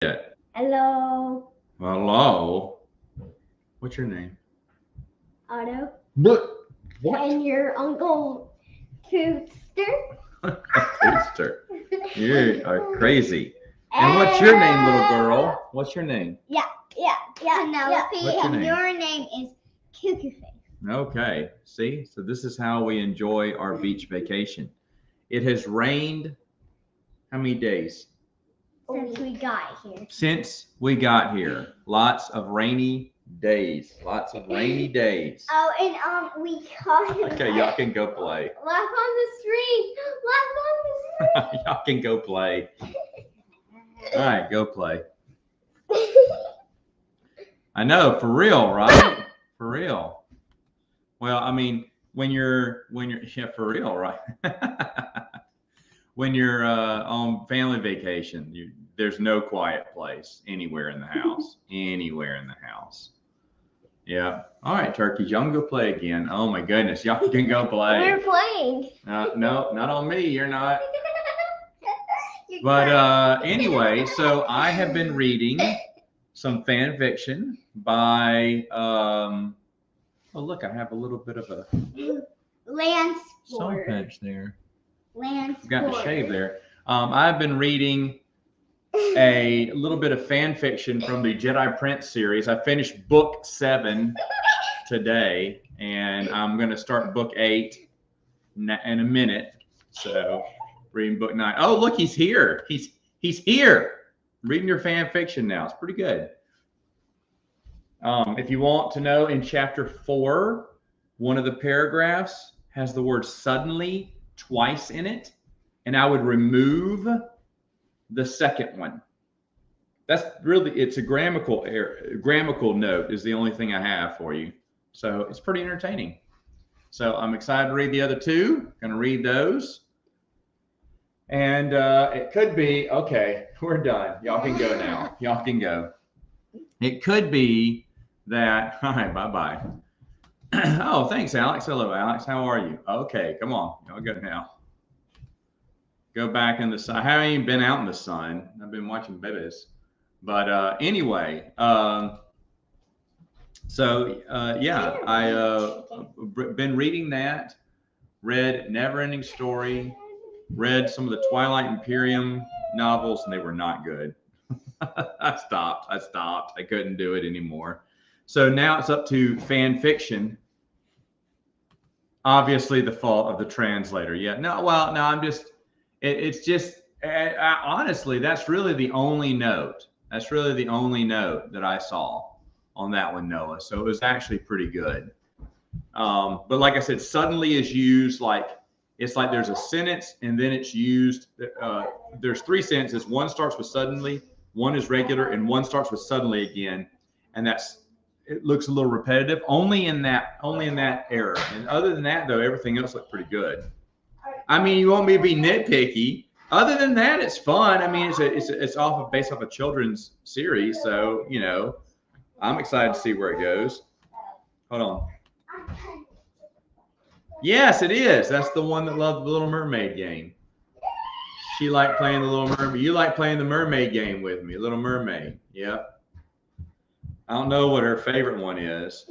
it. Hello. Hello. What's your name? Otto. What? And your Uncle Cootster. Cootster. You are crazy. And what's your name, little girl? What's your name? Yeah. What's your name? Your name is Cuckoo Face. Okay. See? So this is how we enjoy our beach vacation. It has rained how many days? Since we got here. Since we got here. Lots of rainy days. Lots of rainy days. Oh, and we caught him. Okay, y'all can go play. Laugh on the street. Laugh on the street. Y'all can go play. All right, go play. I know, for real, right? For real. Well, I mean, when you're yeah, for real, right? When you're on family vacation, there's no quiet place anywhere in the house. Anywhere in the house. Yeah. All right, turkeys, y'all can go play again. Oh my goodness, y'all can go play. We're playing. No, not on me. You're not. But anyway, so I have been reading some fan fiction by. Oh look, I have a little bit of a Lance sun patch there. Lance Got to shave there. I've been reading a little bit of fan fiction from the Jedi Prince series. I finished book 7 today, and I'm going to start book 8 in a minute. So, reading book 9. Oh, look, he's here. He's here. Reading your fan fiction now. It's pretty good. If you want to know, in chapter 4, one of the paragraphs has the word suddenly twice in it, and I would remove the second one. That's really, it's a grammatical note is the only thing I have for you. So it's pretty entertaining. So I'm excited to read the other two. Going to read those. And it could be, okay, we're done. Y'all can go now. Y'all can go. It could be that, all right, bye-bye. Oh, thanks, Alex. Hello, Alex. How are you? Okay, come on. Y'all go now. Go back in the sun. I haven't even been out in the sun. I've been watching babies. But anyway, yeah, I've been reading that, read Neverending Story, read some of the Twilight Imperium novels, and they were not good. I stopped. I couldn't do it anymore. So now it's up to fan fiction. Obviously, the fault of the translator. Yeah. No. Well, no. It's just. Honestly, that's really the only note. That's really the only note that I saw on that one, Noah. So it was actually pretty good. But like I said, suddenly is used like it's like there's a sentence and then it's used. There's 3 sentences. One starts with suddenly, one is regular, and one starts with suddenly again. And it looks a little repetitive. Only in that error. And other than that, though, everything else looked pretty good. I mean, you want me to be nitpicky? Other than that, it's fun. I mean, it's based off a children's series, so you know, I'm excited to see where it goes. Hold on. Yes, it is. That's the one that loved the Little Mermaid game. She liked playing the Little Mermaid. You like playing the Mermaid game with me, Little Mermaid. Yep. I don't know what her favorite one is.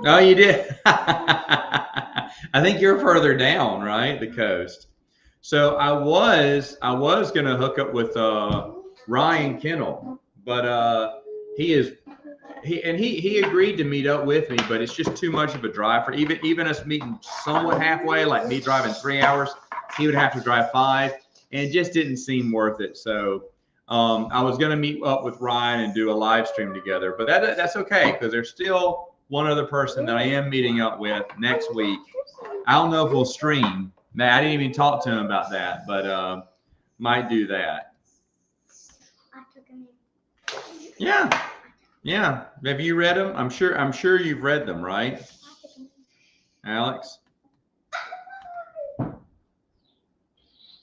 Oh, you did. I think you're further down, right? The coast. So I was gonna hook up with Ryan Kennel, but he agreed to meet up with me, but it's just too much of a drive for even us meeting somewhat halfway, like me driving 3 hours, he would have to drive 5, and it just didn't seem worth it. So I was gonna meet up with Ryan and do a live stream together, but that's okay because there's still one other person that I am meeting up with next week. I don't know if we'll stream. I didn't even talk to him about that, but might do that. Yeah. Have you read them? I'm sure you've read them, right, Alex?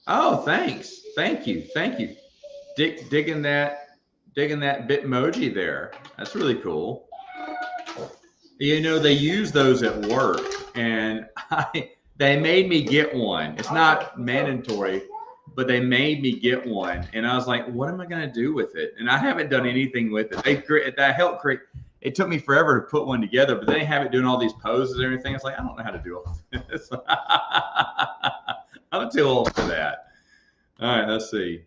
Oh, thanks. Thank you. Digging that Bitmoji there. That's really cool. You know, they use those at work, and they made me get one. It's not mandatory, but they made me get one, and I was like, what am I going to do with it? And I haven't done anything with it. That helped create. It took me forever to put one together, but they have it doing all these poses and everything. It's like, I don't know how to do all this. I'm too old for that. All right, let's see.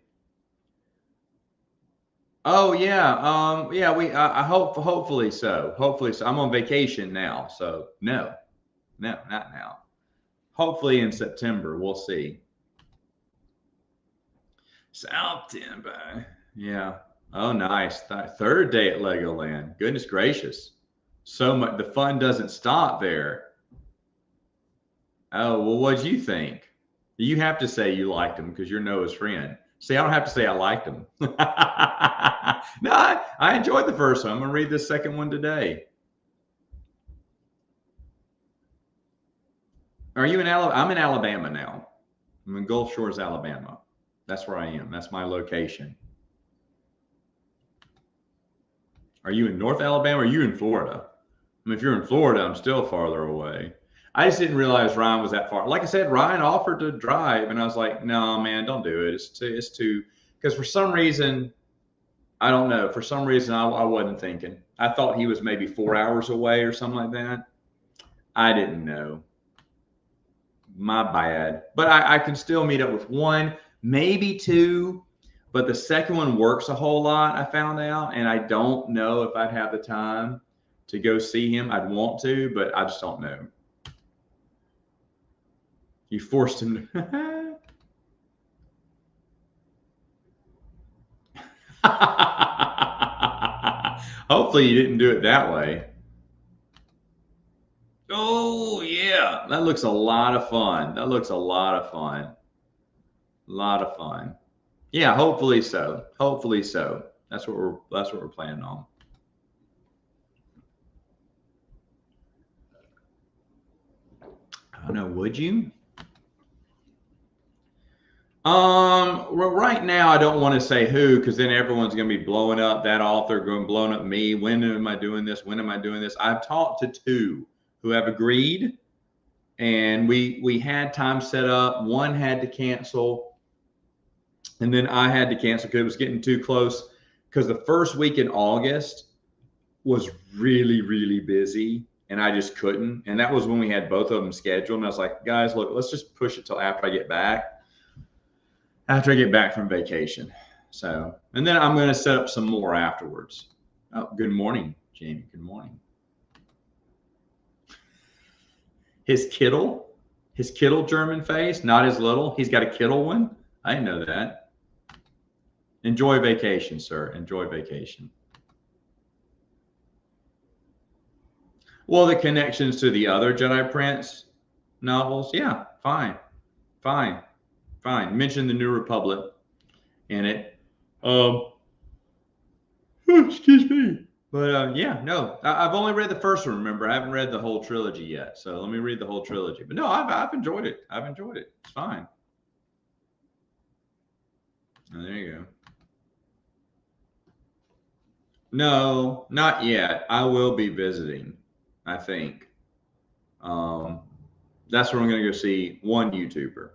Oh yeah, yeah. I hope, hopefully so. Hopefully so. I'm on vacation now, so no, not now. Hopefully in September, we'll see. South Tampa, yeah. Oh, nice. Third day at Legoland. Goodness gracious, so much. The fun doesn't stop there. Oh well, what'd you think? You have to say you liked him because you're Noah's friend. See, I don't have to say I liked him. No, I enjoyed the first one. I'm going to read the second one today. Are you in Alabama? I'm in Alabama now. I'm in Gulf Shores, Alabama. That's where I am. That's my location. Are you in North Alabama or are you in Florida? I mean, if you're in Florida, I'm still farther away. I just didn't realize Ryan was that far. Like I said, Ryan offered to drive, and I was like, no, man, don't do it. It's too, because for some reason, I don't know. For some reason, I wasn't thinking. I thought he was maybe 4 hours away or something like that. I didn't know. My bad. But I can still meet up with one, maybe two, but the second one works a whole lot, I found out, and I don't know if I'd have the time to go see him. I'd want to, but I just don't know. You forced him to. Hopefully you didn't do it that way. Oh, yeah. That looks a lot of fun. That looks a lot of fun. A lot of fun. Yeah, hopefully so. Hopefully so. That's what we're planning on. I don't know, would you? Right now I don't want to say who, because then everyone's going to be blowing up that author, blowing up me. When am I doing this? When am I doing this? I've talked to two who have agreed, and we had time set up. One had to cancel, and then I had to cancel because it was getting too close, because the first week in August was really, really busy, and I just couldn't. And that was when we had both of them scheduled. And I was like, guys, look, let's just push it till after I get back. After I get back from vacation. So, and then I'm going to set up some more afterwards. Oh, good morning, Jamie. Good morning. His Kittle German face, not his little. He's got a Kittle one. I didn't know that. Enjoy vacation, sir. Enjoy vacation. Well, the connections to the other Jedi Prince novels, yeah, fine. Mention the New Republic in it. Excuse me. But yeah, no, I've only read the first one. Remember, I haven't read the whole trilogy yet. So let me read the whole trilogy. But no, I've enjoyed it. I've enjoyed it. It's fine. Oh, there you go. No, not yet. I will be visiting, I think. That's where I'm going to go see one YouTuber,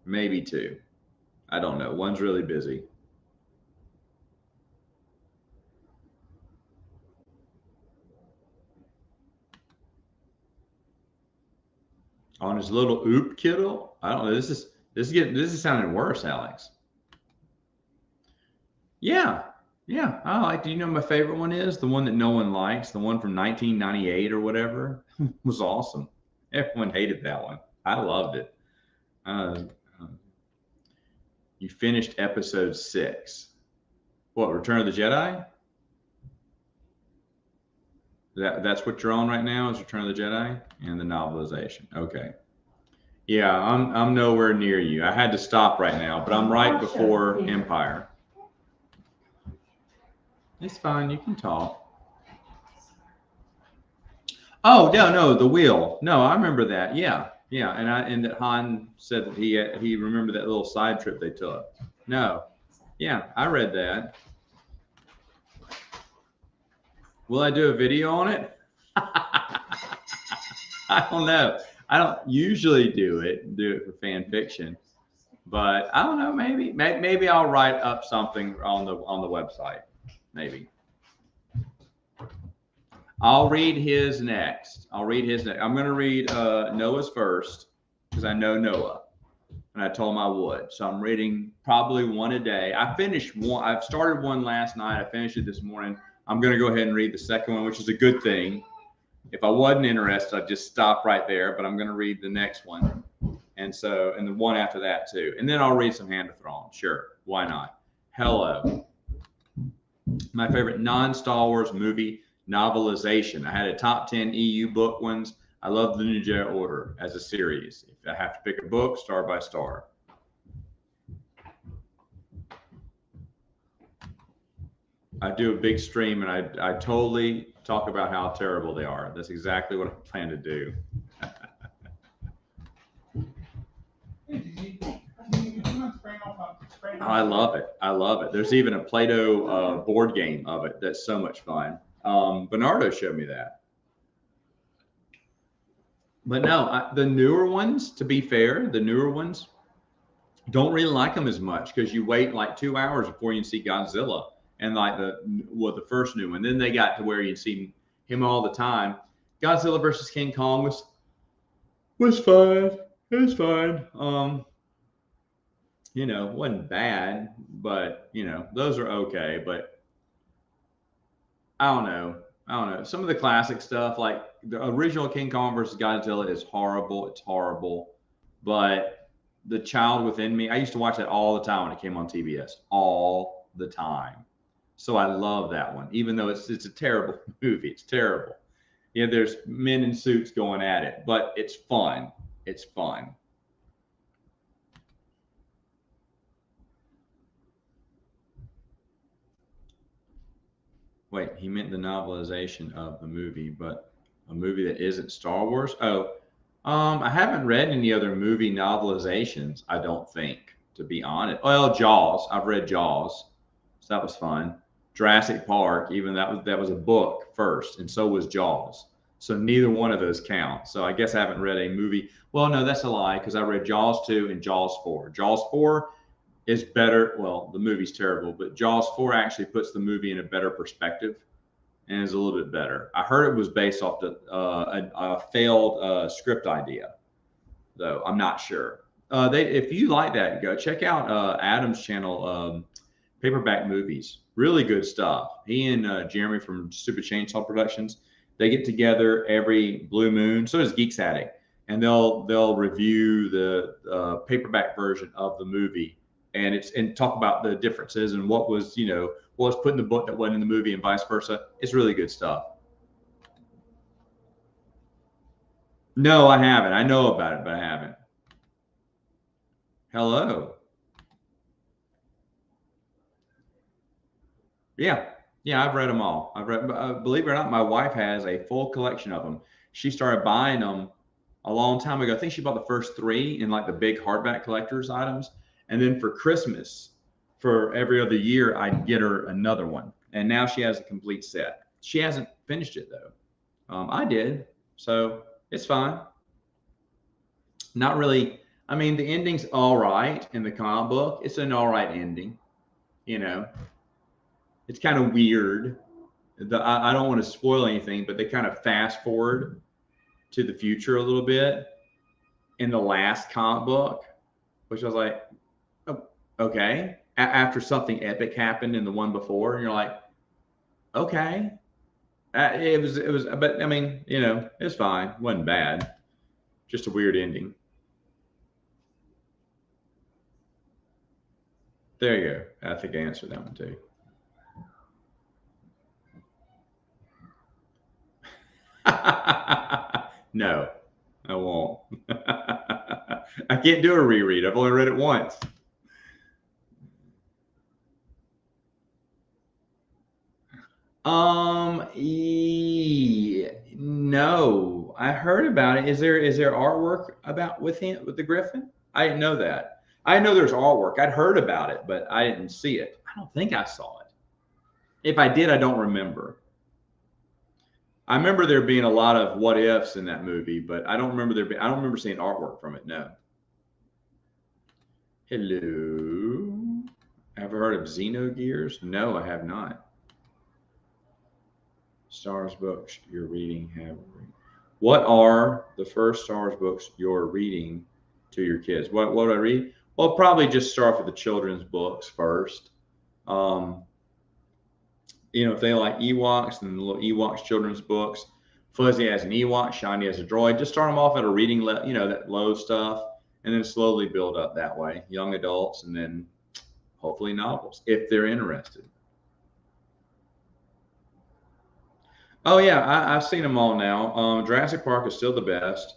maybe two. I don't know. One's really busy. On his little oop Kittle. I don't know. This is sounding worse, Alex. Yeah. I like. Do you know what my favorite one is? The one that no one likes. The one from 1998 or whatever. Was awesome. Everyone hated that one. I loved it. You finished episode 6. What, Return of the Jedi? That's what you're on right now, is Return of the Jedi and the novelization. Okay. Yeah, I'm nowhere near you. I had to stop right now, but I'm right before Empire. It's fine. You can talk. Oh, no, the wheel. No, I remember that. Yeah. And that Han said that he remembered that little side trip they took. No. Yeah, I read that. Will I do a video on it? I don't know. I don't usually do it for fan fiction. But I don't know. Maybe I'll write up something on the website. Maybe. I'll read his next. I'm going to read Noah's first because I know Noah, and I told him I would. So I'm reading probably one a day. I finished one. I've started one last night. I finished it this morning. I'm going to go ahead and read the second one, which is a good thing. If I wasn't interested, I'd just stop right there. But I'm going to read the next one, and the one after that too, and then I'll read some Hand of Thrones. Sure, why not? Hello, my favorite non-Star Wars movie novelization. I had a top 10 EU book ones. I love the New Jedi Order as a series. If I have to pick a book, star by star. I do a big stream and I totally talk about how terrible they are. That's exactly what I plan to do. I love it. I love it. There's even a Play-Doh board game of it that's so much fun. Bernardo showed me that. But no, the newer ones, to be fair, the newer ones, don't really like them as much because you wait like 2 hours before you can see Godzilla and like the first new one. Then they got to where you see him all the time. Godzilla versus King Kong was fine. It was fine. Wasn't bad, but those are okay. But I don't know. Some of the classic stuff, like the original King Kong versus Godzilla, is horrible. It's horrible. But The Child Within Me, I used to watch that all the time when it came on TBS, all the time. So I love that one, even though it's a terrible movie. It's terrible. There's men in suits going at it, but it's fun. It's fun. Wait, he meant the novelization of the movie, but a movie that isn't Star Wars? Oh, I haven't read any other movie novelizations, I don't think, to be honest. Well, Jaws. I've read Jaws, so that was fun. Jurassic Park, even that was a book first, and so was Jaws. So neither one of those count. So I guess I haven't read a movie. Well, no, that's a lie because I read Jaws 2 and Jaws 4. Jaws 4 is better. Well, the movie's terrible, but Jaws 4 actually puts the movie in a better perspective and is a little bit better. I heard it was based off a failed script idea, though I'm not sure. If you like that, go check out Adam's channel, Paperback Movies. Really good stuff. He and Jeremy from Stupid Chainsaw Productions, they get together every blue moon. So does Geeks Addict, and they'll review the paperback version of the movie. And talk about the differences and what was put in the book that wasn't in the movie and vice versa. It's really good stuff. No, I haven't. I know about it, but I haven't. Hello. Yeah, I've read them all. Believe it or not, my wife has a full collection of them. She started buying them a long time ago. I think she bought the first 3 in like the big hardback collector's items. And then for Christmas, for every other year, I'd get her another one. And now she has a complete set. She hasn't finished it, though. I did. So it's fine. Not really. I mean, the ending's all right in the comic book. It's an all right ending. It's kind of weird. I don't want to spoil anything, but they kind of fast forward to the future a little bit in the last comic book, which I was like, okay, after something epic happened in the one before, and you're like, okay, it was, but I mean, it's fine. It wasn't bad. Just a weird ending. There you go. I think I answered that one too. No, I won't. I can't do a reread. I've only read it once. No, I heard about it. Is there artwork with the Griffin? I didn't know that. I know there's artwork. I'd heard about it, but I didn't see it. I don't think I saw it. If I did, I don't remember. I remember there being a lot of what ifs in that movie, but I don't remember seeing artwork from it. No. Hello. Ever heard of Xenogears? No, I have not. Star Wars books you're reading have. What are the first Star Wars books you're reading to your kids? What do I read? Well, probably just start with the children's books first. If they like Ewoks, then the little Ewoks children's books. Fuzzy as an Ewok, Shiny as a droid. Just start them off at a reading, that low stuff, and then slowly build up that way. Young adults, and then hopefully novels if they're interested. Oh yeah, I've seen them all now. Jurassic Park is still the best.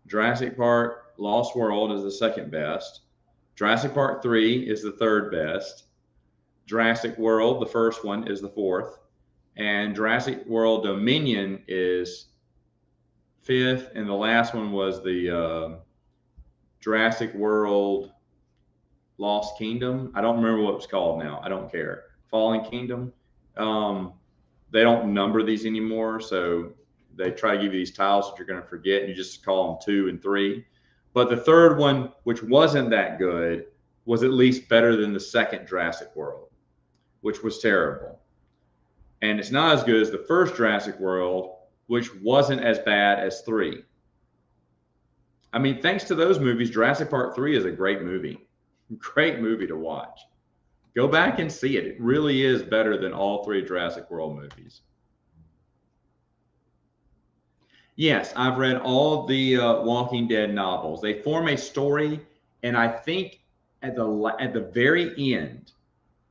Jurassic Park Lost World is the second best. Jurassic Park 3 is the third best. Jurassic World, the first one, is the fourth. And Jurassic World Dominion is fifth. And the last one was the Jurassic World Lost Kingdom. I don't remember what it was called now. I don't care. Fallen Kingdom. They don't number these anymore. So they try to give you these titles that you're going to forget. And you just call them 2 and 3. But the third one, which wasn't that good, was at least better than the second Jurassic World, which was terrible. And it's not as good as the first Jurassic World, which wasn't as bad as 3. I mean, thanks to those movies, Jurassic Park 3 is a great movie. Great movie to watch. Go back and see it. It really is better than all 3 Jurassic World movies. Yes, I've read all the Walking Dead novels. They form a story, and I think at the very end,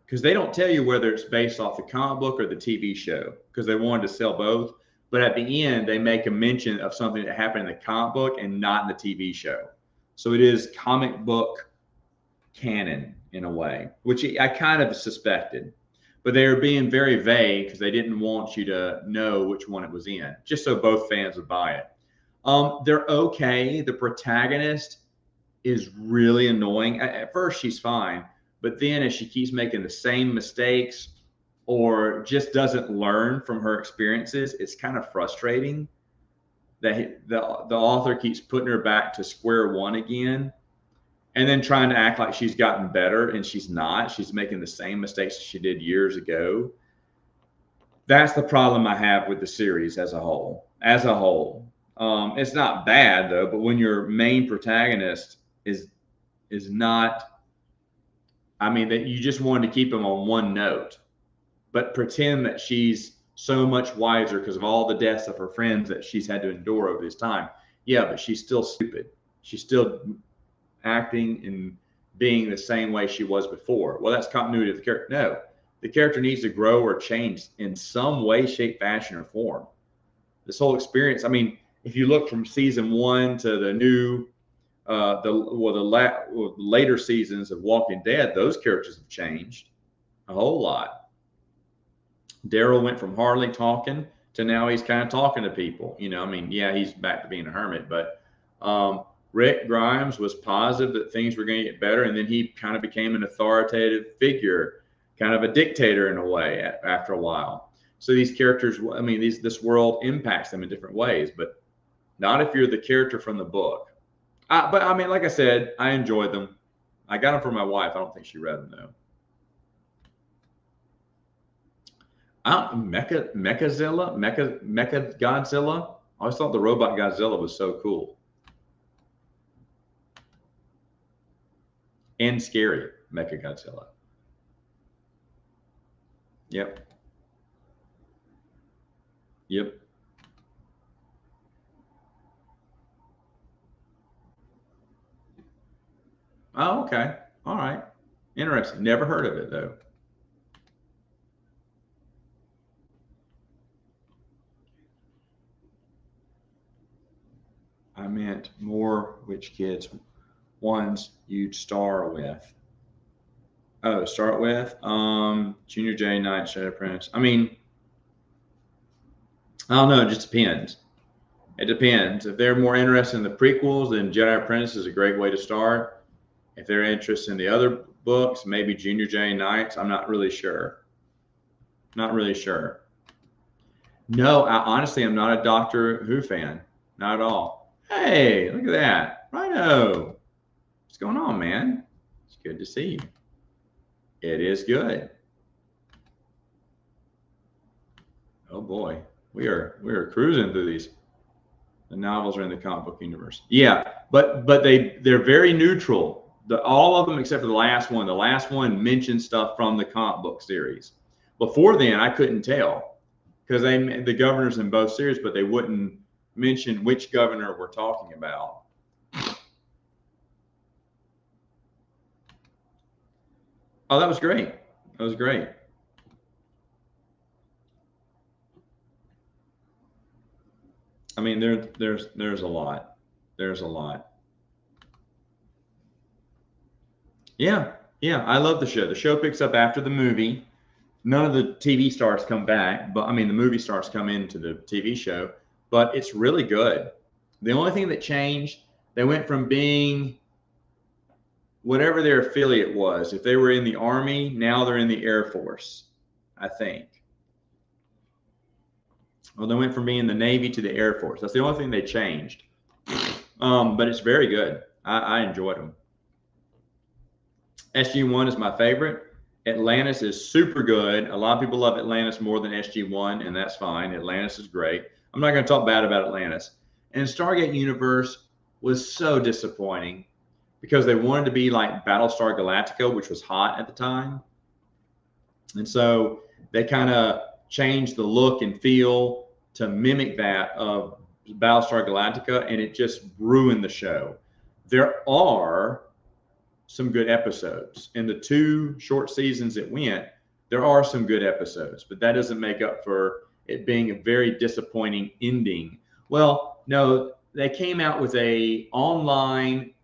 because they don't tell you whether it's based off the comic book or the TV show, because they wanted to sell both. But at the end, they make a mention of something that happened in the comic book and not in the TV show. So it is comic book canon in a way, which I kind of suspected. But they were being very vague because they didn't want you to know which one it was in, just so both fans would buy it. They're okay. The protagonist is really annoying. At first, she's fine. But then as she keeps making the same mistakes or just doesn't learn from her experiences, it's kind of frustrating that the author keeps putting her back to square one again and then trying to act like she's gotten better, and she's not. She's making the same mistakes she did years ago. That's the problem I have with the series as a whole. It's not bad, though, but when your main protagonist is not... I mean, that you just wanted to keep them on one note, but pretend that she's so much wiser because of all the deaths of her friends that she's had to endure over this time. Yeah, but she's still stupid. She's still acting and being the same way she was before. Well, that's continuity of the character. No, the character needs to grow or change in some way, shape, fashion, or form. This whole experience, I mean, if you look from season 1 to the new the later seasons of Walking Dead, those characters have changed a whole lot. Daryl went from hardly talking to now he's kind of talking to people. I mean, yeah, he's back to being a hermit, but Rick Grimes was positive that things were going to get better, and then he kind of became an authoritative figure, kind of a dictator in a way after a while. So these characters, I mean, this world impacts them in different ways, but not if you're the character from the book. But I mean, like I said, I enjoyed them. I got them for my wife. I don't think she read them though. Mecha Godzilla. I always thought the robot Godzilla was so cool and scary. Mecha Godzilla. Yep. Oh, okay. All right. Interesting. Never heard of it, though. I meant more which kids ones you'd star with. Oh, start with Junior J, Knight, Shadow Prince. I mean, I don't know. It just depends. It depends. If they're more interested in the prequels, then Jedi Apprentice is a great way to start. If they're interested in the other books, maybe Junior J Knights. I'm not really sure. Not really sure. No, honestly, I'm not a Doctor Who fan. Not at all. Hey, look at that. Rhino. What's going on, man? good to see you. It is good. Oh boy, we are cruising through these. The novels are in the comic book universe. Yeah, but they're very neutral. All of them except for the last one. The last one mentions stuff from the comic book series. Before then, I couldn't tell because the governors in both series, but they wouldn't mention which governor we're talking about. Oh, that was great. That was great. I mean, there's a lot. There's a lot. Yeah, I love the show. The show picks up after the movie. None of the TV stars come back, but I mean, the movie stars come into the TV show, but it's really good. The only thing that changed, they went from being whatever their affiliate was. If they were in the Army, now they're in the Air Force, I think. Well, they went from being in the Navy to the Air Force. That's the only thing they changed. But it's very good. I enjoyed them. SG-1 is my favorite. Atlantis is super good. A lot of people love Atlantis more than SG-1, and that's fine. Atlantis is great. I'm not going to talk bad about Atlantis. And Stargate Universe was so disappointing because they wanted to be like Battlestar Galactica, which was hot at the time. And so they kind of changed the look and feel to mimic that of Battlestar Galactica, and it just ruined the show. There are some good episodes. In the 2 short seasons it went, there are some good episodes, but that doesn't make up for it being a very disappointing ending. Well, no, they came out with a online,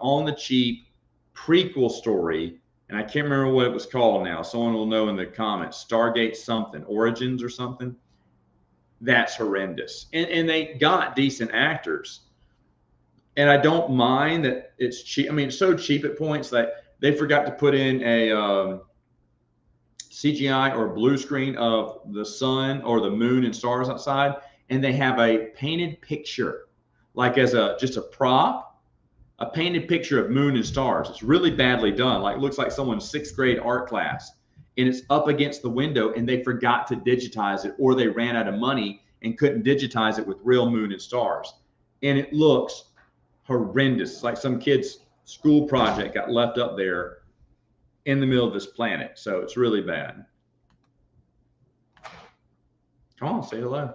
on the cheap prequel story, and I can't remember what it was called now. Someone will know in the comments. Stargate something, Origins or something. That's horrendous. And they got decent actors. And I don't mind that it's cheap. I mean, it's so cheap at points that they forgot to put in a CGI or blue screen of the sun or the moon and stars outside. And they have a painted picture, like as just a prop, a painted picture of moon and stars. It's really badly done. Like, it looks like someone's 6th grade art class. And it's up against the window, and they forgot to digitize it, or they ran out of money and couldn't digitize it with real moon and stars. And it looks horrendous. It's like some kid's school project got left up there in the middle of this planet. So it's really bad. Come on, say hello.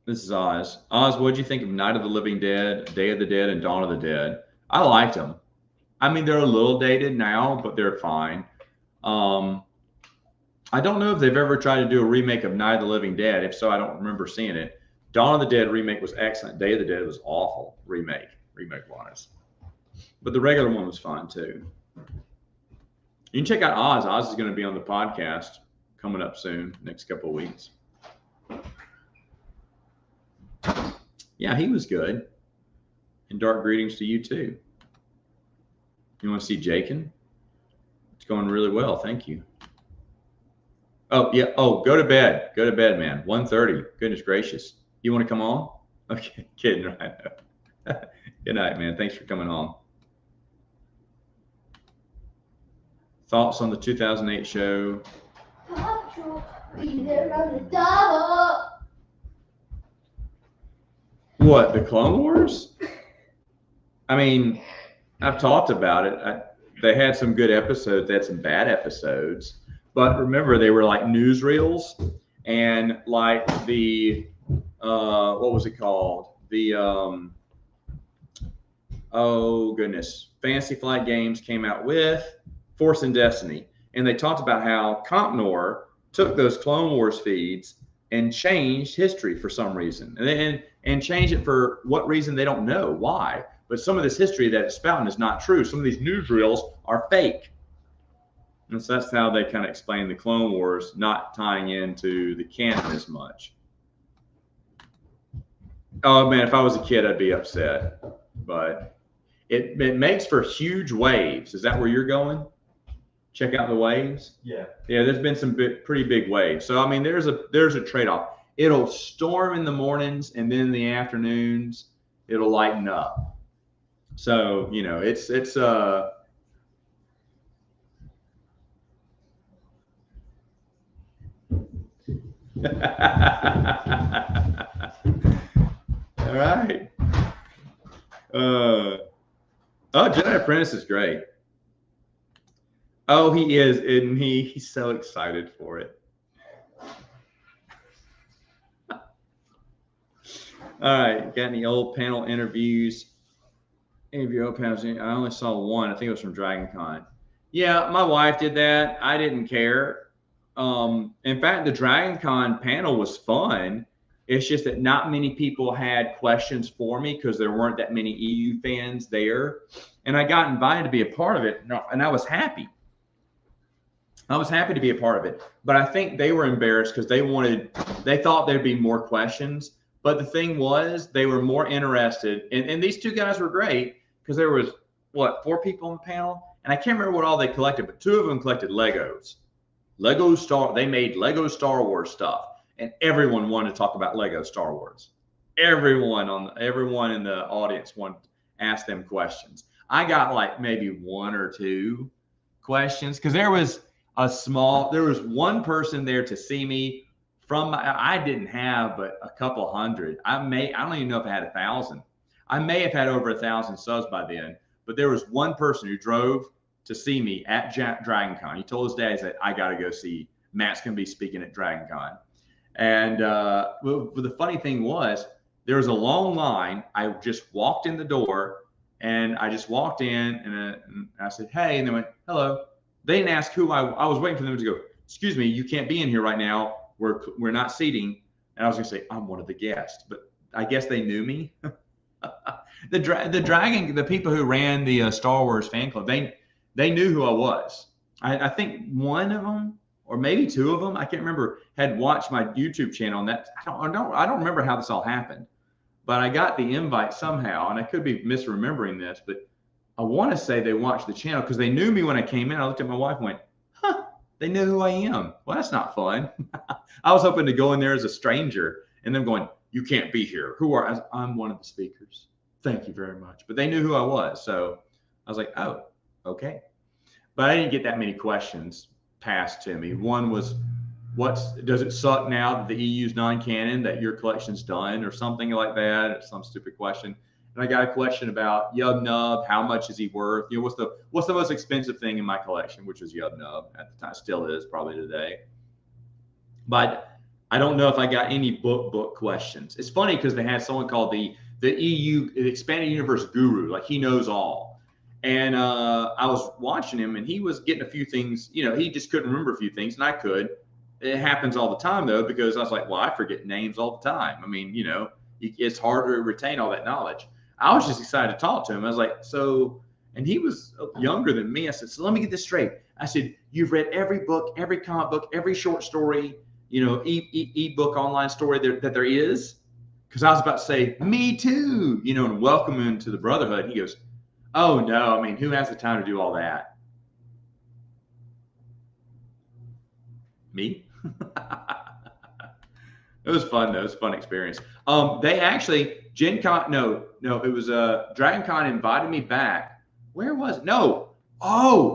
This is Oz. Oz, what did you think of Night of the Living Dead, Day of the Dead, and Dawn of the Dead? I liked them. I mean, they're a little dated now, but they're fine. I don't know if they've ever tried to do a remake of Night of the Living Dead. If so, I don't remember seeing it. Dawn of the Dead remake was excellent. Day of the Dead was awful. Remake-wise. But the regular one was fine, too. You can check out Oz. Oz is going to be on the podcast coming up soon, next couple of weeks. Yeah, he was good. And dark greetings to you, too. You want to see Jayden? It's going really well. Thank you. Oh, yeah. Oh, go to bed. Go to bed, man. 1:30. Goodness gracious. You want to come on? Okay. Kidding, right? Good night, man. Thanks for coming on. Thoughts on the 2008 show? What, the Clone Wars? I mean, I've talked about it. They had some good episodes. They had some bad episodes. But remember, they were like newsreels, and like the, what was it called? The, oh goodness, Fantasy Flight Games came out with Force and Destiny. And they talked about how Compnor took those Clone Wars feeds and changed history for some reason. And changed it for what reason, they don't know why. But some of this history that it's spouting is not true. Some of these newsreels are fake. And so that's how they kind of explain the Clone Wars not tying into the canon as much. Oh, man, if I was a kid, I'd be upset. But it makes for huge waves. Is that where you're going? Check out the waves? Yeah. Yeah, there's been some pretty big waves. So, I mean, there's a trade-off. It'll storm in the mornings, and then in the afternoons, it'll lighten up. So, you know, it's all right. Oh, Jedi Apprentice is great. Oh, he is, isn't he? He's so excited for it. All right, got any old panel interviews? Any of your old panels? I only saw one. I think it was from Dragon Con. Yeah, my wife did that. I didn't care. In fact, the Dragon Con panel was fun. It's just that not many people had questions for me because there weren't that many EU fans there. And I got invited to be a part of it, and I was happy. I was happy to be a part of it. But I think they were embarrassed because they thought there'd be more questions. But the thing was, they were more interested. And these two guys were great because there was, what, 4 people on the panel? And I can't remember what all they collected, but 2 of them collected Legos. They made Lego Star Wars stuff. And everyone wanted to talk about Lego Star Wars. Everyone in the audience wanted to ask them questions. I got like maybe 1 or 2 questions because there was one person there to see me I didn't have but a couple hundred. I don't even know if I had 1,000. I may have had over 1,000 subs by then, but there was one person who drove to see me at Dragon Con. He told his dad, he said, I got to go see Matt's going to be speaking at Dragon Con. And well, the funny thing was, there was a long line. I just walked in the door, and I just walked in, and I said, hey, and they went, hello. They didn't ask who I was waiting for them to go, excuse me, you can't be in here right now. We're not seating. And I was going to say, I'm one of the guests, but I guess they knew me. The people who ran the Star Wars fan club, they knew who I was. I think one of them, or maybe 2 of them, I can't remember, had watched my YouTube channel. And that I don't remember how this all happened, but I got the invite somehow, and I could be misremembering this, but I want to say they watched the channel because they knew me when I came in. I looked at my wife and went, huh, they know who I am. Well, that's not fun. I was hoping to go in there as a stranger and them going, you can't be here. Who are you? I'm one of the speakers. Thank you very much. But they knew who I was. So I was like, oh, okay. But I didn't get that many questions passed to me. One was, does it suck now that the EU's non-canon, that your collection's done or something like that? It's some stupid question. And I got a question about Yub Nub. How much is he worth? You know, what's the most expensive thing in my collection, which was Yub Nub at the time, still is probably today. But I don't know if I got any book questions. It's funny because they had someone called the EU Expanded Universe Guru, like he knows all. And I was watching him, and he was getting a few things. You know, he just couldn't remember a few things, and I could. It happens all the time though, because I was like, well, I forget names all the time. I mean, you know, it's hard to retain all that knowledge. I was just excited to talk to him. I was like, so, and he was younger than me. I said, so let me get this straight. I said, you've read every book, every comic book, every short story, you know, e-book online story that there is? Because I was about to say, me too, you know, and welcome him to the brotherhood. He goes, oh no, I mean, who has the time to do all that? Me? It was fun though. It was a fun experience. They actually, Gen Con, no, it was Dragon Con invited me back. Where was it? No. Oh,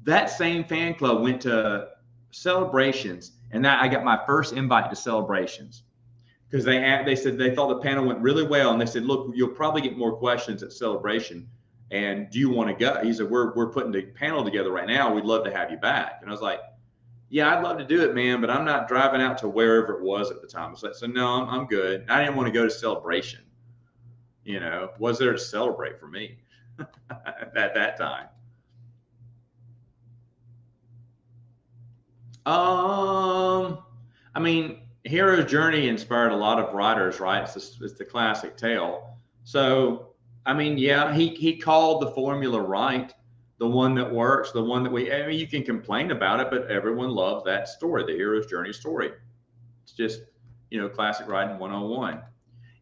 that same fan club went to Celebrations, and I got my first invite to Celebrations because they said they thought the panel went really well, and they said, look, you'll probably get more questions at Celebration, and do you want to go? He said, we're putting the panel together right now. We'd love to have you back. And I was like, yeah, I'd love to do it, man, but I'm not driving out to wherever it was at the time. So no, I'm good. I didn't want to go to Celebration. You know, was there to celebrate for me at that time? I mean, Hero's Journey inspired a lot of writers, right? It's the classic tale. So, I mean, yeah, he called the formula right. The one that works, the one that I mean, you can complain about it, but everyone loves that story, the Hero's Journey story. It's just, you know, classic writing 101.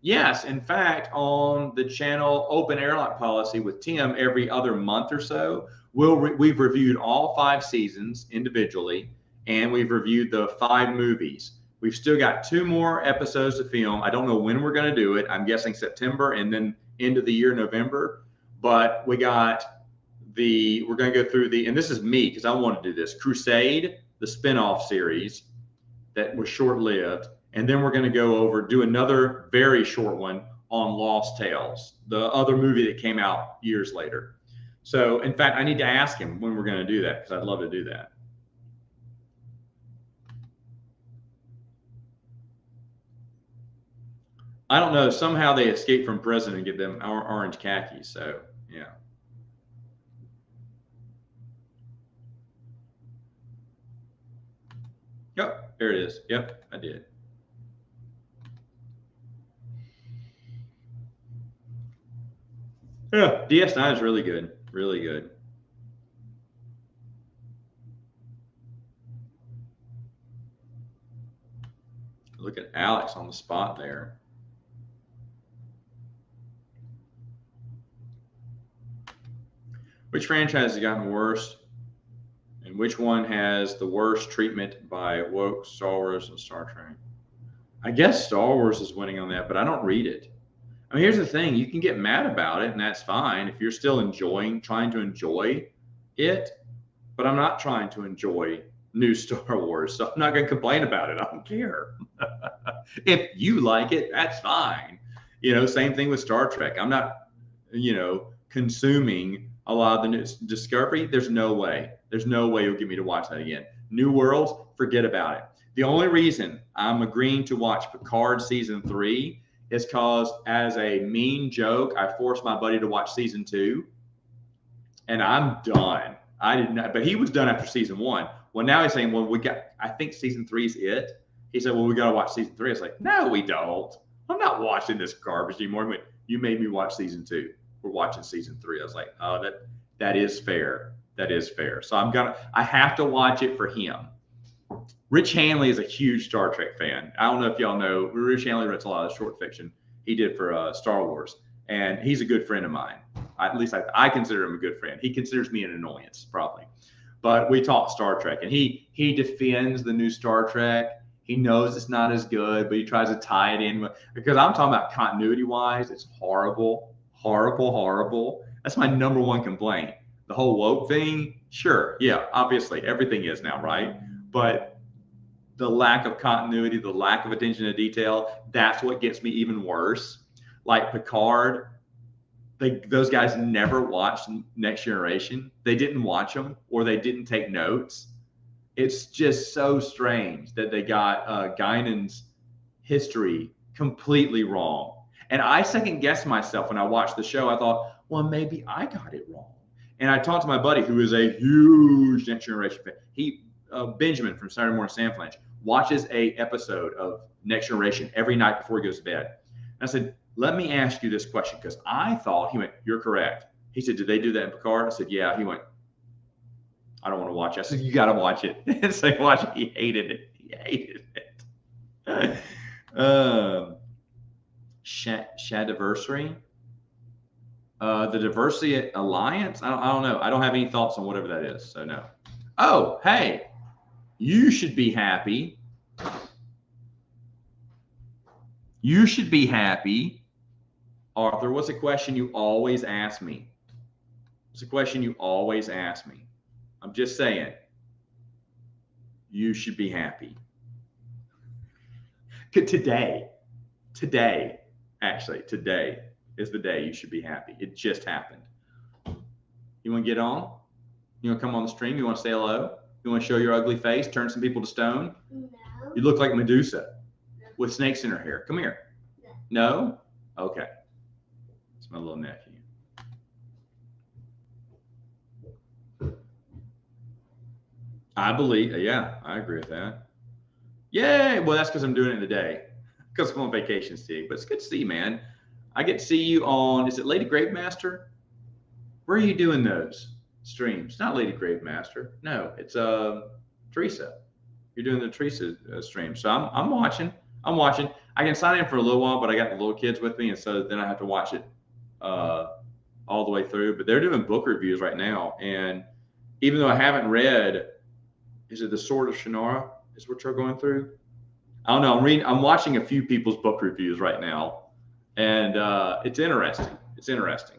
Yes, in fact, on the channel Open Airlock Policy with Tim, every other month or so, we've reviewed all 5 seasons individually, and we've reviewed the 5 movies. We've still got 2 more episodes to film. I don't know when we're going to do it. I'm guessing September and then end of the year, November. But we got we're going to go through and this is me because I want to do this, Crusade, the spinoff series that was short-lived. And then we're going to do another very short one on Lost Tales, the other movie that came out years later. So, in fact, I need to ask him when we're going to do that because I'd love to do that. I don't know. Somehow they escape from prison and get them orange khakis. So, yeah. Yep, there it is. Yep, I did. Yeah, DS9 is really good. Really good. Look at Alex on the spot there. Which franchise has gotten worse? And which one has the worst treatment by woke Star Wars and Star Trek? I guess Star Wars is winning on that, but I don't read it. I mean, here's the thing. You can get mad about it, and that's fine if you're still trying to enjoy it. But I'm not trying to enjoy new Star Wars, so I'm not going to complain about it. I don't care. If you like it, that's fine. Same thing with Star Trek. I'm not, consuming a lot of the new Discovery. There's no way. There's no way you'll get me to watch that again. New Worlds, forget about it. The only reason I'm agreeing to watch Picard season 3 is because, as a mean joke, I forced my buddy to watch season 2, and I'm done. I did not, but he was done after season 1. Well, now he's saying, well, I think season 3 is it. He said, well, we got to watch season 3. I was like, no, we don't. I'm not watching this garbage anymore. But you made me watch season 2. We're watching season 3. I was like, oh, that is fair. That is fair. So I have to watch it for him. Rich Hanley is a huge Star Trek fan. I don't know if y'all know, Rich Hanley writes a lot of short fiction. He did for Star Wars, and he's a good friend of mine. At least I consider him a good friend. He considers me an annoyance, probably. But we talk Star Trek, and he defends the new Star Trek. He knows it's not as good, but he tries to tie it in because I'm talking about continuity-wise. It's horrible, horrible, horrible. That's my number one complaint. The whole woke thing, sure, yeah, obviously everything is now, right? But the lack of continuity, the lack of attention to detail, that's what gets me even worse. Like Picard, those guys never watched Next Generation. They didn't watch them, or they didn't take notes. It's just so strange that they got Guinan's history completely wrong. And I second guessed myself when I watched the show. I thought, well, maybe I got it wrong. And I talked to my buddy who is a huge Next Generation fan. Benjamin from Saturday Morning Sandflange watches a episode of Next Generation every night before he goes to bed. And I said, let me ask you this question, because I thought, he went, you're correct. He said, did they do that in Picard? I said, yeah. He went, I don't want to watch it. I said, you got to watch it. And so watch it. He hated it. He hated it. Shadiversary. The Diversity Alliance. I don't know. I don't have any thoughts on whatever that is. So no. Oh, hey, you should be happy. You should be happy. Arthur, what's a question you always ask me? What's a question you always ask me? I'm just saying. You should be happy. Today is the day you should be happy. It just happened. You want to get on? You want to come on the stream? You want to say hello? You want to show your ugly face? Turn some people to stone? No. You look like Medusa with snakes in her hair. Come here. No? Okay. It's my little nephew. I believe, yeah, I agree with that. Yay! Well, that's because I'm doing it in the day. Because I'm on vacation, Steve. But it's good to see you, man. I get to see you on, is it Lady Gravemaster? Where are you doing those streams? Not Lady Gravemaster. No, it's Teresa. You're doing the Teresa stream. So I'm watching. I can sign in for a little while, but I got the little kids with me, and so then I have to watch it all the way through. But they're doing book reviews right now, and even though I haven't read, is it The Sword of Shannara? Is what you're going through? I don't know. I'm watching a few people's book reviews right now, and it's interesting. It's interesting.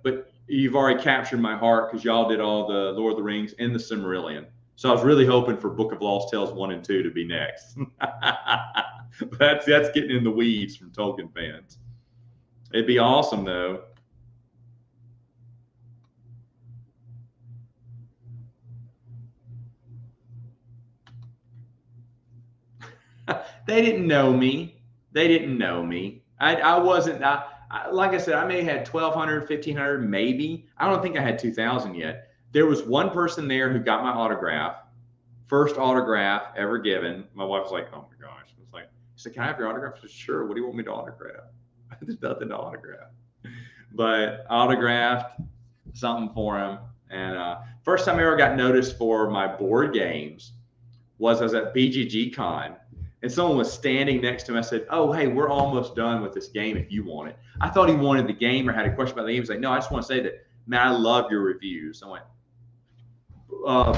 but you've already captured my heart because y'all did all the Lord of the Rings and the Silmarillion. So I was really hoping for Book of Lost Tales 1 and 2 to be next. That's getting in the weeds from Tolkien fans. It'd be awesome though. They didn't know me. I wasn't. Like I said, I may have had 1,200, 1,500, maybe. I don't think I had 2,000 yet. There was one person there who got my autograph, first autograph ever given. My wife was like, "Oh my gosh!" I was like, "She said, can I have your autograph?" I said, "Sure. What do you want me to autograph?" There's nothing to autograph, but autographed something for him. And first time I ever got noticed for my board games was I was at BGG Con. And someone was standing next to him. I said, "Oh, hey, we're almost done with this game if you want it." I thought he wanted the game or had a question about the game. He was like, "No, I just want to say that, man, I love your reviews." I went,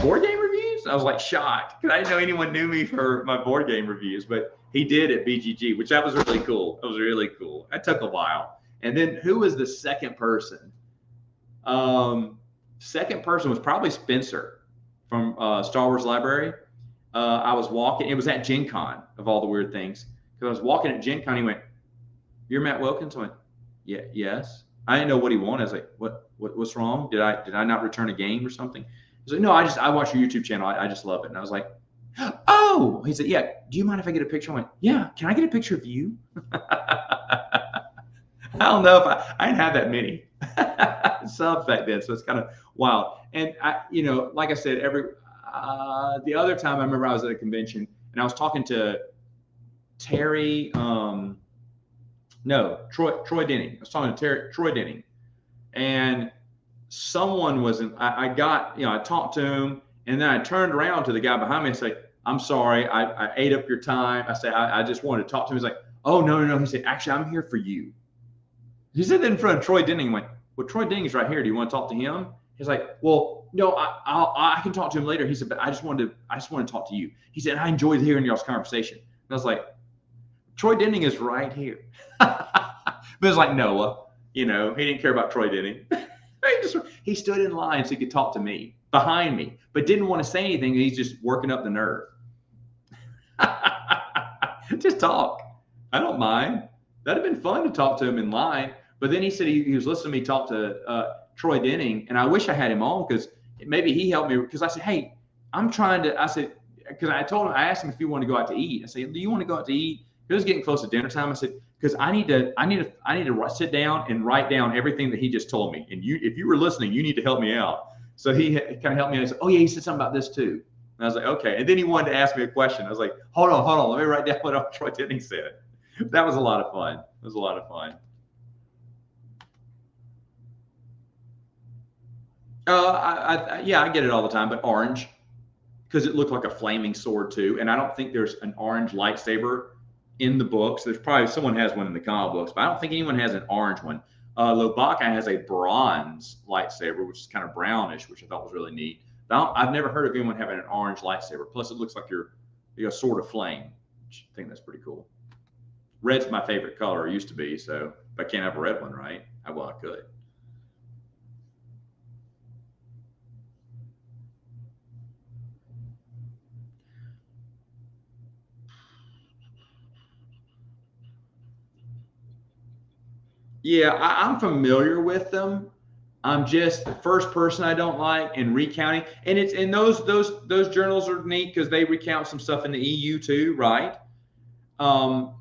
board game reviews? I was like shocked because I didn't know anyone knew me for my board game reviews, but he did at BGG, which that was really cool. That was really cool. That took a while. And then who was the second person? Second person was probably Spencer from Star Wars Library. I was walking, it was at Gen Con of all the weird things. Because I was walking at Gen Con, he went, "You're Matt Wilkins?" I went, "Yeah, yes." I didn't know what he wanted. I was like, what's wrong? Did I not return a game or something? He's like, "No, I watch your YouTube channel. I just love it." And I was like, "Oh," he said, "Yeah, do you mind if I get a picture?" I went, "Yeah, can I get a picture of you?" I don't know if I didn't have that many subs back then, so it's kind of wild. And like I said, the other time I remember I was at a convention and I was talking to Troy Denning. I was talking to Troy Denning, and someone I talked to him, and then I turned around to the guy behind me and said, "I'm sorry, I ate up your time." I said, I just wanted to talk to him. He's like, "Oh, no." He said, "Actually, I'm here for you." He said that in front of Troy Denning. He went, "Well, Troy Denning's right here. Do you want to talk to him?" He's like, "Well, no, I can talk to him later." He said, "But I just wanted to talk to you." He said, "I enjoyed hearing y'all's conversation." And I was like, Troy Denning is right here. But it's like Noah, he didn't care about Troy Denning. He stood in line so he could talk to me behind me, but didn't want to say anything. He's just working up the nerve. Just talk. I don't mind. That'd have been fun to talk to him in line. But then he said he was listening to me talk to Troy Denning, and I wish I had him on because maybe he helped me. Because I said, "Hey, because I asked him if he wanted to go out to eat. I said, "Do you want to go out to eat?" It was getting close to dinner time. I said, "Because I need to sit down and write down everything that he just told me. And if you were listening, you need to help me out." So he kind of helped me. I said, "Oh yeah, he said something about this too." And I was like, "Okay." And then he wanted to ask me a question. I was like, hold on, let me write down what Troy Denning said. That was a lot of fun. I get it all the time, but orange, because it looked like a flaming sword too. And I don't think there's an orange lightsaber in the books. There's probably someone has one in the comic books, but I don't think anyone has an orange one. Lobaka has a bronze lightsaber, which is kind of brownish, which I thought was really neat. But I've never heard of anyone having an orange lightsaber. Plus, it looks like you're a sword of flame, which I think that's pretty cool. Red's my favorite color, it used to be. So if I can't have a red one, right? I could. Yeah, I'm familiar with them. I'm just the first person I don't like, and recounting. And those journals are neat because they recount some stuff in the EU too, right? And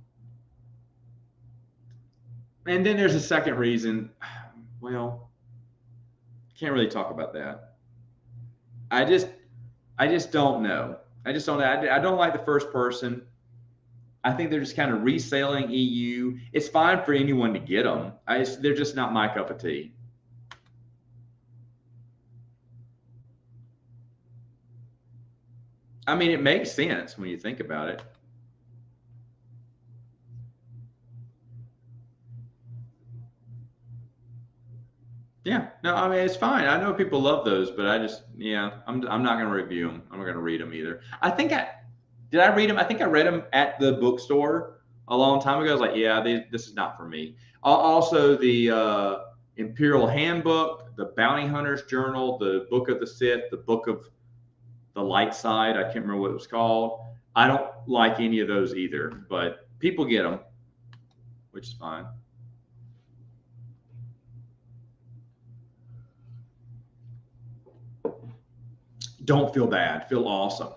then there's a second reason. Well, can't really talk about that. I just don't know. I don't like the first person. I think they're just kind of reselling EU. It's fine for anyone to get them. They're just not my cup of tea. I mean, it makes sense when you think about it. Yeah, no, I mean, it's fine. I know people love those, but I'm not going to review them. I'm not going to read them either. Did I read them? I think I read them at the bookstore a long time ago. I was like, yeah, this is not for me. Also, the Imperial Handbook, the Bounty Hunter's Journal, the Book of the Sith, the Book of the Light Side. I can't remember what it was called. I don't like any of those either, but people get them, which is fine. Don't feel bad. Feel awesome.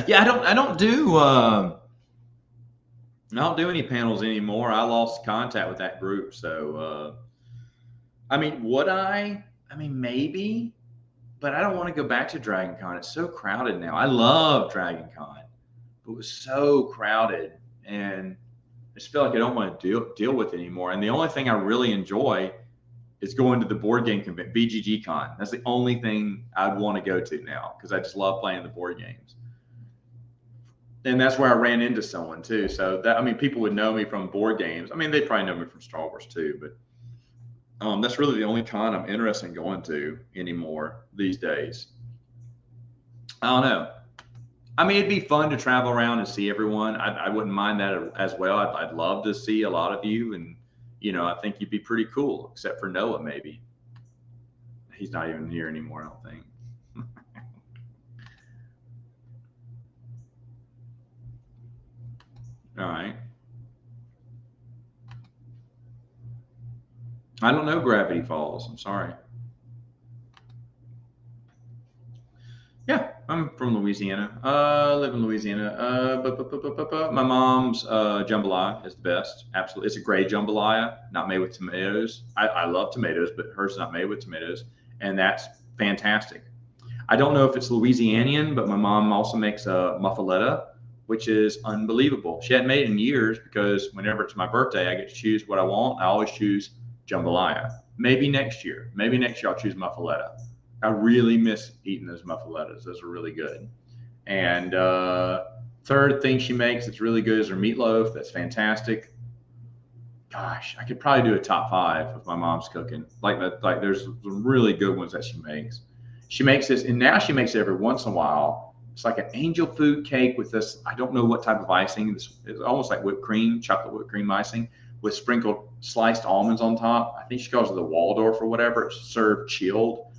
Yeah, I don't do any panels anymore. I lost contact with that group. So, I mean, would I? I mean, maybe, but I don't want to go back to Dragon Con. It's so crowded now. I love Dragon Con, but it was so crowded, and I just feel like I don't want to deal with it anymore. And the only thing I really enjoy is going to the board game convention, BGG Con. That's the only thing I'd want to go to now because I just love playing the board games. And that's where I ran into someone too. So that, I mean, people would know me from board games. I mean, they probably know me from Star Wars too, but that's really the only con I'm interested in going to anymore these days. I don't know. I mean, it'd be fun to travel around and see everyone. I wouldn't mind that as well. I'd love to see a lot of you, and you know, I think you'd be pretty cool, except for Noah maybe. He's not even here anymore, I don't think. All right. I don't know Gravity Falls. I'm sorry. Yeah, I'm from Louisiana. Live in Louisiana. My mom's jambalaya is the best. Absolutely. It's a gray jambalaya, not made with tomatoes. I love tomatoes, but hers is not made with tomatoes. And that's fantastic. I don't know if it's Louisianian, but my mom also makes a muffaletta, which is unbelievable. She hadn't made it in years because whenever it's my birthday, I get to choose what I want. I always choose jambalaya. Maybe next year. Maybe next year I'll choose muffaletta. I really miss eating those muffalettas. Those are really good. And third thing she makes that's really good is her meatloaf. That's fantastic. Gosh, I could probably do a top 5 of my mom's cooking. Like there's some really good ones that she makes. She makes this, and now she makes it every once in a while. It's like an angel food cake with this, I don't know what type of icing. It's almost like whipped cream, chocolate whipped cream icing with sprinkled sliced almonds on top. I think she calls it the Waldorf or whatever. It's served chilled.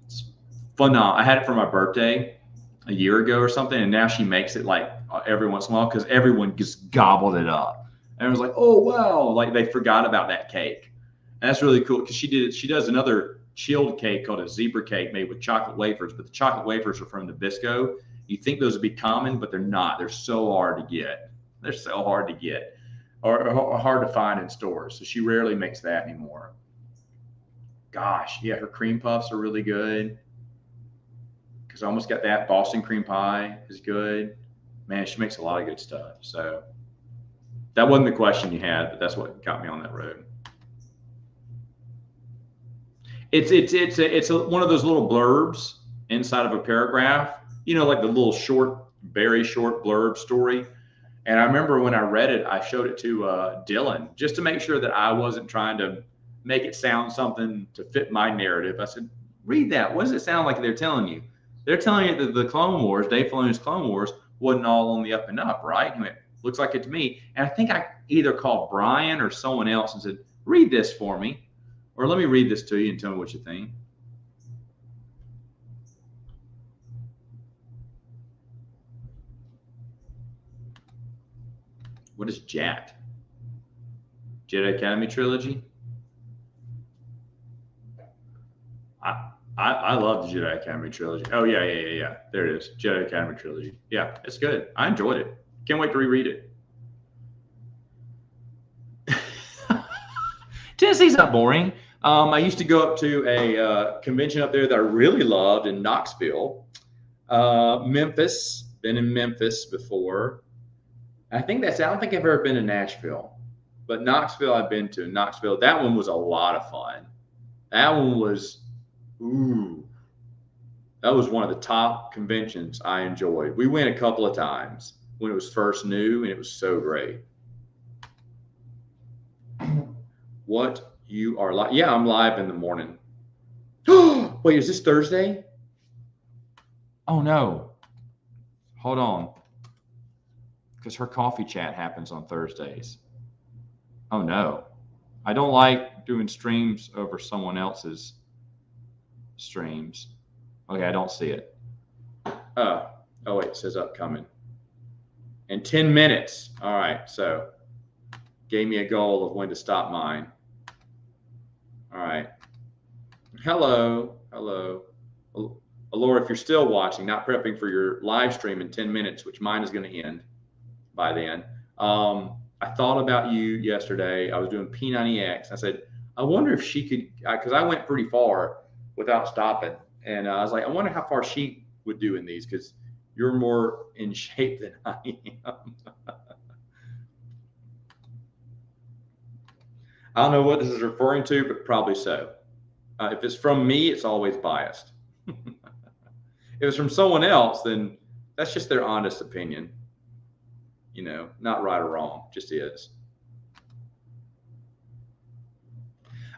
It's phenomenal. I had it for my birthday a year ago or something, and now she makes it like every once in a while because everyone just gobbled it up. And it was like, oh, wow. Like they forgot about that cake. And that's really cool because she does another chilled cake called a zebra cake made with chocolate wafers, but the chocolate wafers are from Nabisco. You think those would be common, but they're not. They're so hard to get. They're so hard to get or hard to find in stores. So she rarely makes that anymore. Gosh, yeah, her cream puffs are really good because I almost got that. Boston cream pie is good. Man, she makes a lot of good stuff. So that wasn't the question you had, but that's what got me on that road. It's one of those little blurbs inside of a paragraph, you know, like the little short, very short blurb story. And I remember when I read it, I showed it to Dylan just to make sure that I wasn't trying to make it sound something to fit my narrative. I said, read that. What does it sound like they're telling you? They're telling you that the Clone Wars, Dave Filoni's Clone Wars, wasn't all on the up and up, right? He went, looks like it to me. And I think I either called Brian or someone else and said, read this for me. Or let me read this to you and tell me what you think. What is JAT? Jedi Academy Trilogy? I love the Jedi Academy Trilogy. Oh, yeah. There it is. Jedi Academy Trilogy. Yeah, it's good. I enjoyed it. Can't wait to reread it. Tennessee's not boring. I used to go up to a convention up there that I really loved in Knoxville. Memphis. Been in Memphis before. I don't think I've ever been to Nashville. But Knoxville I've been to. Knoxville, that one was a lot of fun. That one was, that was one of the top conventions I enjoyed. We went a couple of times when it was first new, and it was so great. What you are live? Yeah, I'm live in the morning. Wait, is this Thursday? Oh no. Hold on. because her coffee chat happens on Thursdays. Oh no, I don't like doing streams over someone else's streams. Okay, I don't see it. Oh wait, it says upcoming. In 10 minutes. All right, so gave me a goal of when to stop mine. All right. Hello. Laura, if you're still watching, not prepping for your live stream in 10 minutes, which mine is going to end by then. I thought about you yesterday. I was doing P90X. I said, I wonder if she could, because I went pretty far without stopping. And I was like, I wonder how far she would do in these, because you're more in shape than I am. I don't know what this is referring to, but probably so. If it's from me, it's always biased. If it's from someone else, then that's just their honest opinion. You know, not right or wrong, just is.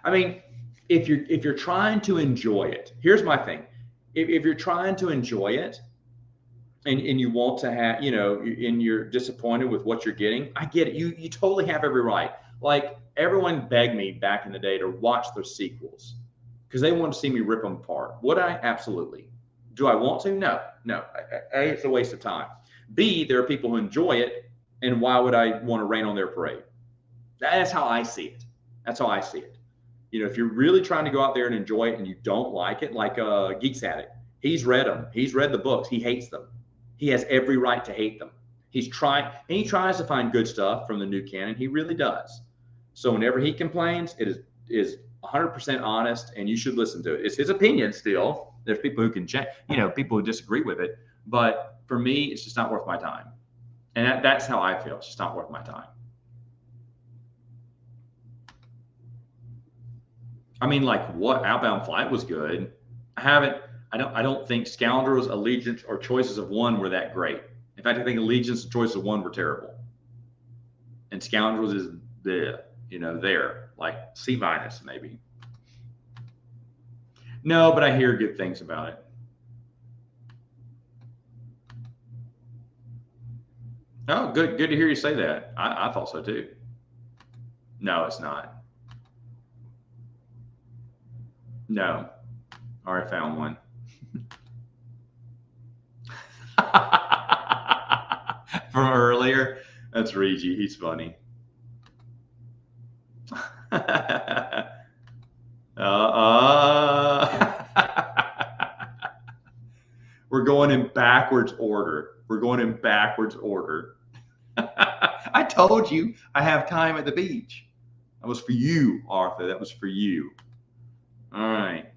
I mean, if you're trying to enjoy it, here's my thing. If you're trying to enjoy it and you want to have, you know, and you're disappointed with what you're getting, I get it. You totally have every right. Like, everyone begged me back in the day to watch the sequels because they wanted to see me rip them apart. Would I? Absolutely. Do I want to? No. A, it's a waste of time. B, there are people who enjoy it, and why would I want to rain on their parade? That's how I see it. That's how I see it. You know, if you're really trying to go out there and enjoy it and you don't like it, like Geeks Addict, he's read them. He's read the books. He hates them. He has every right to hate them. He tries to find good stuff from the new canon. He really does. So whenever he complains, it is 100% honest, and you should listen to it. It's his opinion still. There's people who can check, you know, people who disagree with it. But for me, it's just not worth my time. And that's how I feel. It's just not worth my time. I mean, like, what? Outbound Flight was good. I don't think Scoundrels, Allegiance, or Choices of One were that great. In fact, I think Allegiance and Choices of One were terrible. And Scoundrels is there, like C- maybe. No, but I hear good things about it. Oh, good to hear you say that. I thought so too. No, it's not. No, I already found one. From earlier. That's Reggie. He's funny. We're going in backwards order. I told you I have time at the beach. That was for you, Arthur. That was for you. All right.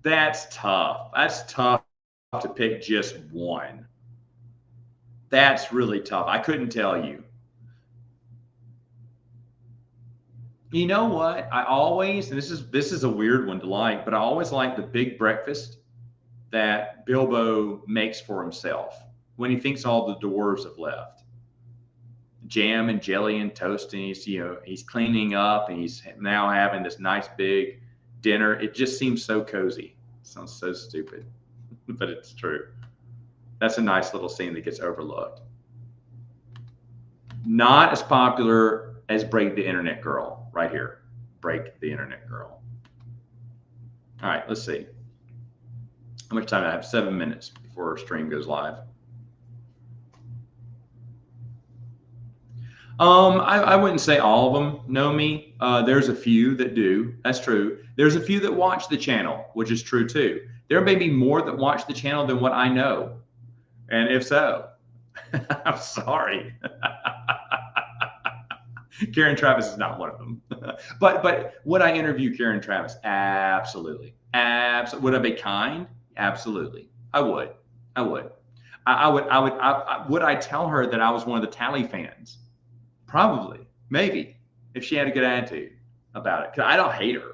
That's tough. That's tough to pick just one. That's really tough. I couldn't tell you. You know what? I always, and this is a weird one to like, but I always like the big breakfast that Bilbo makes for himself when he thinks all the dwarves have left. Jam and jelly and toast, and he's cleaning up, and he's now having this nice big dinner. It just seems so cozy. It sounds so stupid, but it's true. That's a nice little scene that gets overlooked. Not as popular as Break the Internet Girl right here. Break the Internet Girl. All right, let's see. How much time do I have? 7 minutes before our stream goes live. I wouldn't say all of them know me. There's a few that do. That's true. There's a few that watch the channel, which is true too. There may be more that watch the channel than what I know. And if so, I'm sorry. Karen Travis is not one of them. But would I interview Karen Travis? Absolutely. Would I be kind? Absolutely. I would. Would I tell her that I was one of the Tally fans? Probably. Maybe. If she had a good attitude about it. Because I don't hate her.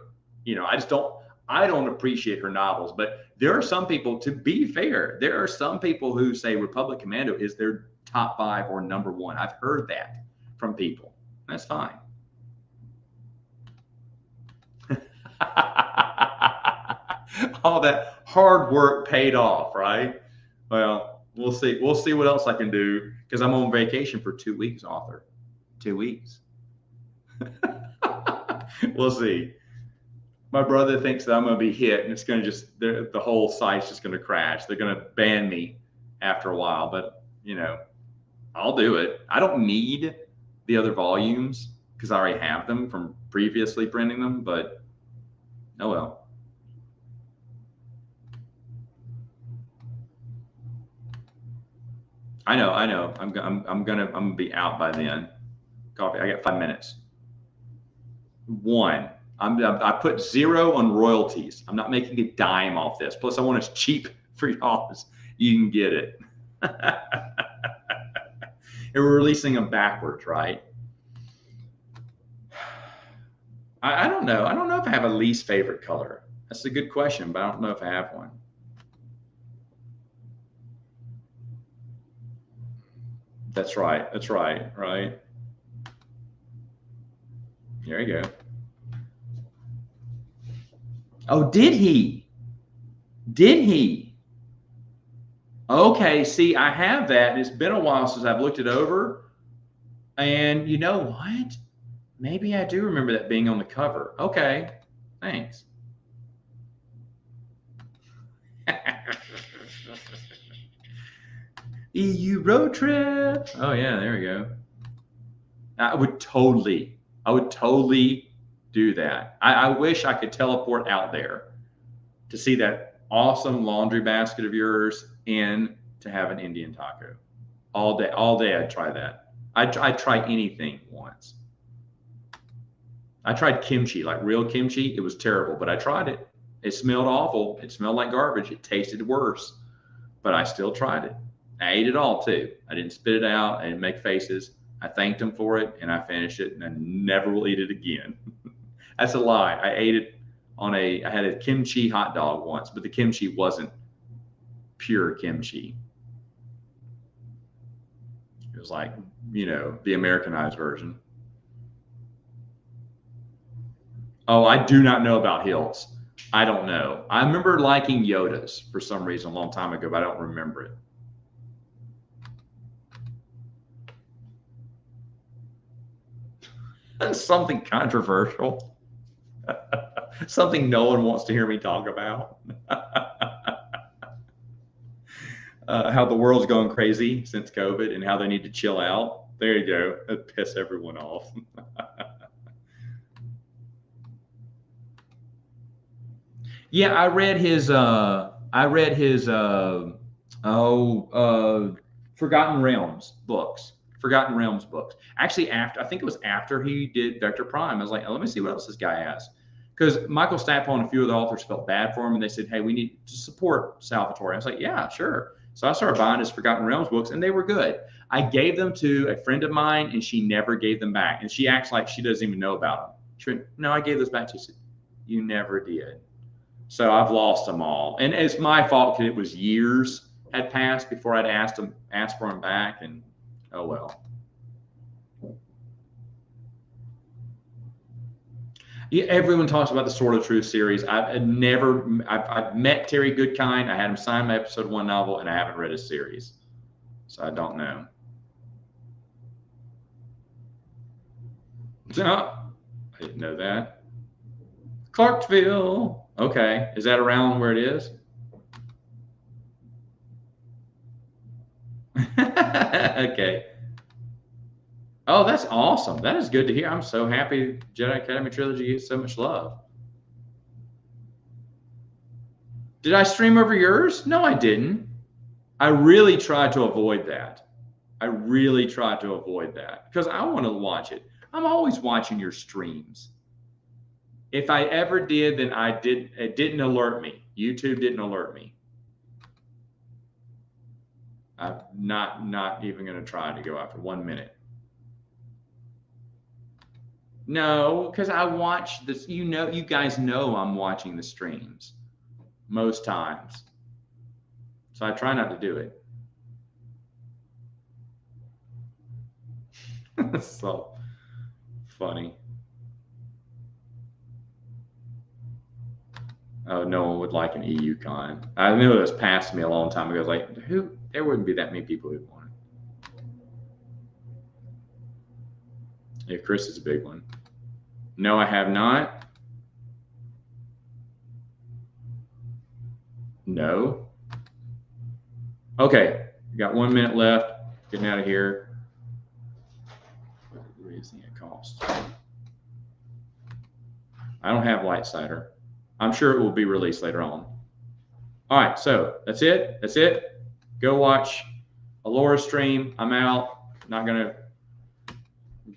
I don't appreciate her novels. But there are some people, to be fair, there are some people who say Republic Commando is their top 5 or number 1. I've heard that from people. That's fine. All that hard work paid off, right? Well, we'll see. We'll see what else I can do because I'm on vacation for 2 weeks, author. 2 weeks. We'll see. My brother thinks that I'm going to be hit and it's going to just, the whole site's just going to crash. They're going to ban me after a while, but you know, I'll do it. I don't need the other volumes because I already have them from previously printing them, but oh well. I know. I'm gonna be out by then. Coffee. I got 5 minutes. One. I put 0 on royalties. I'm not making a dime off this. Plus, I want it cheap for y'all as you can get it. And we're releasing them backwards, right? I don't know. I don't know if I have a least favorite color. That's a good question, but I don't know if I have one. That's right. That's right. Right. There you go. Oh, did he? Did he? Okay. See, I have that. It's been a while since I've looked it over. And you know what? Maybe I do remember that being on the cover. Okay. Thanks. EU road trip. Oh yeah, there we go. I would totally do that. I wish I could teleport out there to see that awesome laundry basket of yours and to have an Indian taco. All day I'd try that. I'd try anything once. I tried kimchi, like real kimchi. It was terrible, but I tried it. It smelled awful. It smelled like garbage. It tasted worse, but I still tried it. I ate it all too. I didn't spit it out. I didn't make faces. I thanked him for it and I finished it and I never will eat it again. That's a lie. I ate it I had a kimchi hot dog once, but the kimchi wasn't pure kimchi. It was like, you know, the Americanized version. Oh, I do not know about Hills. I don't know. I remember liking Yoda's for some reason a long time ago, but I don't remember it. Something controversial. Something no one wants to hear me talk about. How the world's going crazy since COVID and how they need to chill out. There you go. That'd piss everyone off. Yeah, I read his Forgotten Realms books. Forgotten Realms books. Actually, I think it was after he did Vector Prime. I was like, oh, let me see what else this guy has. Because Michael Staple and a few of the authors felt bad for him, and they said, hey, we need to support Salvatore. I was like, yeah, sure. So I started buying his Forgotten Realms books, and they were good. I gave them to a friend of mine, and she never gave them back. And she acts like she doesn't even know about them. She went, no, I gave those back to you. She said, you never did. So I've lost them all. And it's my fault because it was years had passed before I'd asked for them back, and oh well. Yeah, everyone talks about the Sword of Truth series. I've met Terry Goodkind. I had him sign my episode 1 novel, and I haven't read his series. So I don't know. No, I didn't know that. Clarksville. Okay. Is that around where it is? Okay. Oh, that's awesome. That is good to hear. I'm so happy Jedi Academy Trilogy gets so much love. Did I stream over yours? No, I didn't. I really tried to avoid that. Because I want to watch it. I'm always watching your streams. If I ever did, then it didn't alert me. YouTube didn't alert me. I'm not even going to try to go out for 1 minute. No, because I watch this. You guys know I'm watching the streams most times. So I try not to do it. So funny. Oh, no one would like an EU con. I knew it was past me a long time ago. I was like, who? There wouldn't be that many people who'd want it. Yeah, Chris is a big one. No, I have not. No. Okay, we got 1 minute left. Getting out of here. What is it cost? I don't have Light Cider. I'm sure it will be released later on. All right, so that's it. That's it. Go watch a Laura stream. I'm out. Not gonna